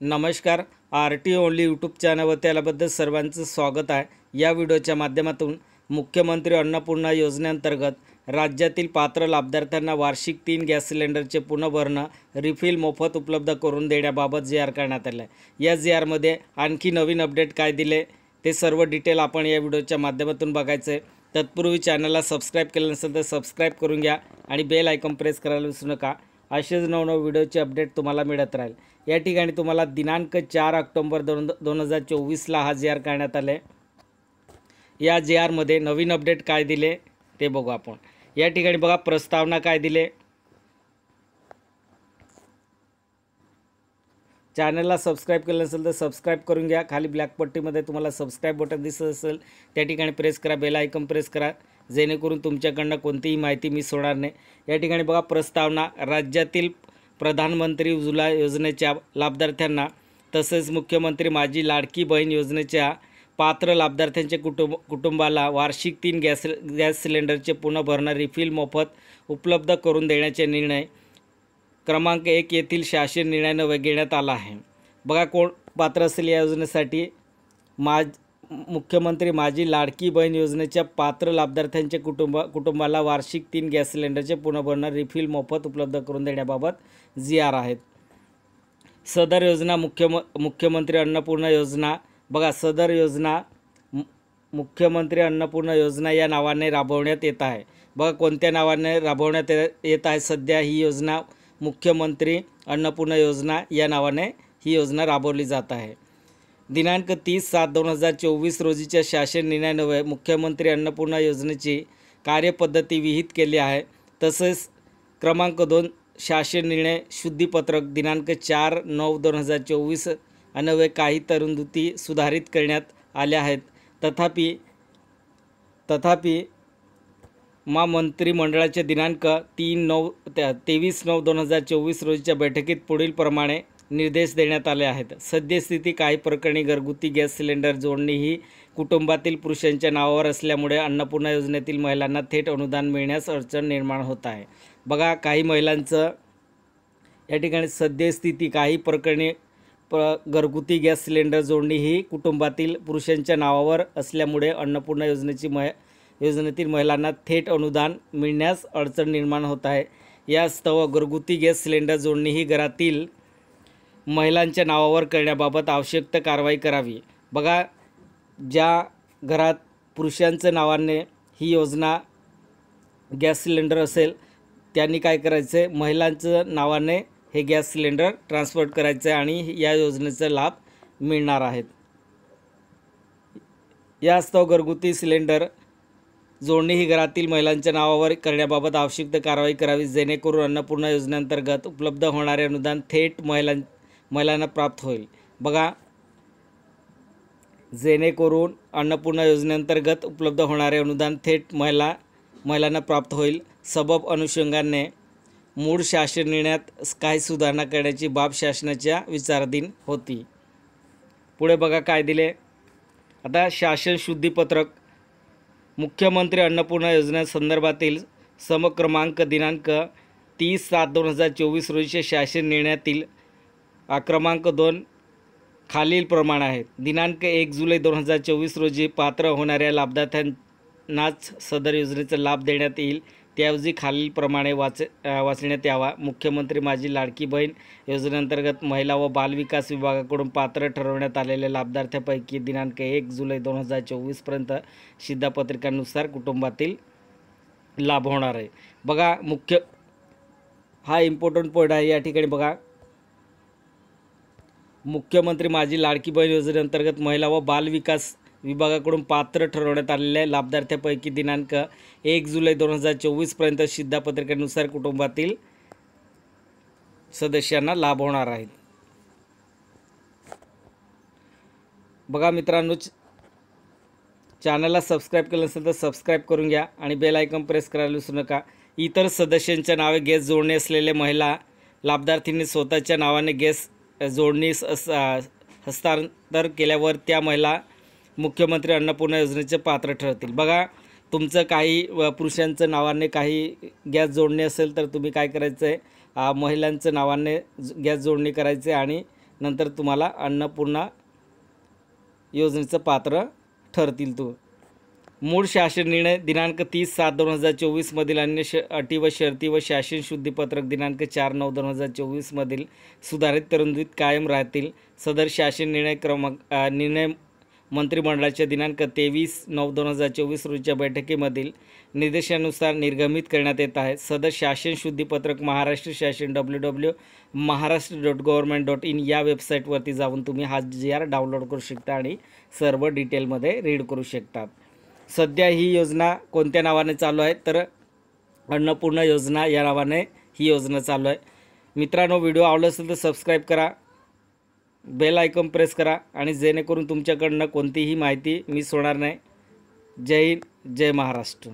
नमस्कार. RT only YouTube चॅनलवरती आल्याबद्दल सर्वांचं स्वागत आहे. या व्हिडिओच्या माध्यमातून मुख्यमंत्री अन्नपूर्णा योजनेअंतर्गत राज्यातील पात्र लाभार्थ्यांना वार्षिक 3 गॅस सिलेंडरचे पुनर्भरणा रिफिल मोफत उपलब्ध करून देण्याबाबत जी.आर. करण्यात आला आहे. या जी.आरमध्ये आणखी नवीन अपडेट काय दिले ते सर्व डिटेल आपण या व्हिडिओच्या माध्यमातून बघायचं आहे. तत्पूर्वी चॅनलला सबस्क्राईब केलं नसेल तर सबस्क्राईब करून घ्या आणि बेल आयकॉन प्रेस करायला विसरू नका. असेच नवनवीन व्हिडिओचे अपडेट तुम्हाला मिळत राहील. या ठिकाणी तुम्हाला दिनांक 4 ऑक्टोबर 2024ला हा जी.आर. करण्यात आले. या जी.आरमध्ये नवीन अपडेट काय दिले ते बघू आपण. या ठिकाणी बघा प्रस्तावना काय दिले. चॅनलला सबस्क्राईब केलं नसेल तर सबस्क्राईब करून घ्या. खाली ब्लॅक पट्टीमध्ये तुम्हाला सबस्क्राईब बटन दिसत असेल त्या ठिकाणी प्रेस करा, बेल आयकॉन प्रेस करा, जेणेकरून तुमच्याकडनं कोणतीही माहिती मिस होणार नाही. या ठिकाणी बघा प्रस्तावना. राज्यातील प्रधानमंत्री उज्ज्वला योजनेच्या लाभार्थ्यांना तसेच मुख्यमंत्री माझी लाडकी बहीण योजनेच्या पात्र लाभार्थ्यांच्या कुटुंबाला वार्षिक 3 गॅस सिलेंडरचे पुनर्भरणा रिफिल मोफत उपलब्ध करून देण्याचे निर्णय क्रमांक 1 येथील शासन निर्णयाने घेण्यात आला आहे. बघा कोण पात्र असेल या योजनेसाठी. मुख्यमंत्री माझी लाडकी बहीण योजनेच्या पात्र लाभार्थ्यांच्या कुटुंबाला वार्षिक 3 गॅस सिलेंडरचे पुनर्भरणा रिफिल मोफत उपलब्ध करून देण्याबाबत जी.आर. आहेत. सदर योजना मुख्यमंत्री अन्नपूर्णा योजना. बघा सदर योजना मुख्यमंत्री अन्नपूर्णा योजना या नावाने राबवण्यात येत आहे. बघा कोणत्या नावाने राबवण्यात येत आहे. सध्या ही योजना मुख्यमंत्री अन्नपूर्णा योजना या नावाने ही योजना राबवली जात आहे. दिनांक 30/7/2024 रोजीच्या शासन निर्णयान्वये मुख्यमंत्री अन्नपूर्णा योजनेची कार्यपद्धती विहित केली आहे. तसेच क्रमांक 2 शासन निर्णय शुद्धीपत्रक दिनांक 4/9/2024 अन्वये काही तरतुदी सुधारित करण्यात आल्या आहेत. तथापि मंत्रिमंडळाच्या दिनांक 23/9/2024 रोजीच्या बैठकीत पुढील प्रमाणे निर्देश देण्यात आले आहेत. सद्यस्थिती काही प्रकरणी घरगुती गॅस सिलेंडर जोडणी ही कुटुंबातील पुरुषांच्या नावावर असल्यामुळे अन्नपूर्णा योजनेतील महिलांना थेट अनुदान मिळण्यास अडचण निर्माण होत आहे. बघा काही महिलांचं या ठिकाणी सद्यस्थिती काही प्रकरणी घरगुती गॅस सिलेंडर जोडणी ही कुटुंबातील पुरुषांच्या नावावर असल्यामुळे अन्नपूर्णा योजनेतील महिलांना थेट अनुदान मिळण्यास अडचण निर्माण होत आहे. यास्तव घरगुती गॅस सिलेंडर जोडणी ही घरातील महिलांच्या नावावर करण्याबाबत आवश्यक कारवाई करावी. बघा ज्या घरात पुरुषांच्या नावाने ही योजना गॅस सिलेंडर असेल त्यांनी काय करायचं आहे, महिलांच्या नावाने हे गॅस सिलेंडर ट्रान्सफर करायचं आहे आणि या योजनेचा लाभ मिळणार आहेत. यास्तव घरगुती सिलेंडर जोडणी ही घरातील महिलांच्या नावावर करण्याबाबत आवश्यक कारवाई करावी, जेणेकरून अन्नपूर्णा योजनेअंतर्गत उपलब्ध होणारे अनुदान थेट महिलांना प्राप्त होईल. बघा जेणेकरून अन्नपूर्णा योजनेअंतर्गत उपलब्ध होणारे अनुदान थेट महिलांना प्राप्त होईल. सबब अनुषंगाने मूळ शासन निर्णयात काही सुधारणा करण्याची बाब शासनाच्या विचाराधीन होती. पुढे बघा काय दिले. आता शासन शुद्धीपत्रक. मुख्यमंत्री अन्नपूर्णा योजनेसंदर्भातील समक्रमांक दिनांक 30/7/2024 रोजीच्या शासन निर्णयातील क्रमांक 2 खालील प्रमाणे आहेत. दिनांक 1 जुलै 2024 रोजी पात्र होणाऱ्या लाभार्थ्यांनाच सदर योजनेचा लाभ देण्यात येईल. त्याऐवजी खालीलप्रमाणे वाचण्यात यावा. मुख्यमंत्री माझी लाडकी बहीण योजनेअंतर्गत महिला व बालविकास विभागाकडून पात्र ठरवण्यात आलेल्या लाभार्थ्यांपैकी दिनांक 1 जुलै 2024पर्यंत शिधापत्रिकानुसार कुटुंबातील लाभ होणार आहे. बघा हा इम्पॉर्टंट पॉईंट आहे. या ठिकाणी बघा मुख्यमंत्री माझी लाडकी बहीण योजनेअंतर्गत महिला व बालविकास विभागाकडून पात्र ठरवण्यात आलेल्या लाभार्थ्यांपैकी दिनांक 1 जुलै 2024पर्यंत शिधापत्रिकेनुसार कुटुंबातील सदस्यांना लाभ होणार आहेत. बघा मित्रांनो चॅनलला सबस्क्राईब केलं नसेल तर सबस्क्राईब करून घ्या आणि बेल आयकॉन प्रेस करायला विसरू नका. इतर सदस्यांच्या नावे गॅस जोडणी असलेल्या महिला लाभार्थींनी स्वतःच्या नावाने गॅस जोडणीस हस्तांतर केल्यावर त्या महिला मुख्यमंत्री अन्नपूर्णा योजनेचे पात्र ठरतील. बघा तुमचं काही पुरुषांचं नावाने काही गॅस जोडणी असेल तर तुम्ही काय करायचं आहे, महिलांचं नावाने गॅस जोडणी करायचे आणि नंतर तुम्हाला अन्नपूर्णा योजनेचं पात्र ठरतील. मूळ शासन निर्णय दिनांक 30/7/2024 मधील अन्य अटी व शर्ती व शासन शुद्धीपत्रक दिनांक 4/9/2024 मधील सुधारित तरतुदीत कायम राहतील. सदर शासन निर्णय मंत्रिमंडळाच्या दिनांक 23/9/2024 रोजीच्या बैठकीमधील निर्देशानुसार निर्गमित करण्यात येत आहे. सदर शासन शुद्धीपत्रक महाराष्ट्र शासन www.maharashtra.government.in या वेबसाईटवरती जाऊन तुम्ही हा GR डाउनलोड करू शकता आणि सर्व डिटेलमध्ये रीड करू शकतात. सध्या ही योजना कोणत्या नावाने चालू आहे तर अन्नपूर्णा योजना या नावाने ही योजना चालू आहे. मित्रांनो, व्हिडिओ आवडला असेल तर सबस्क्राईब करा, बेल आयकॉन प्रेस करा आणि जेणेकरून तुमच्याकडनं कोणतीही माहिती मिस होणार नाही. जय हिंद, जय महाराष्ट्र.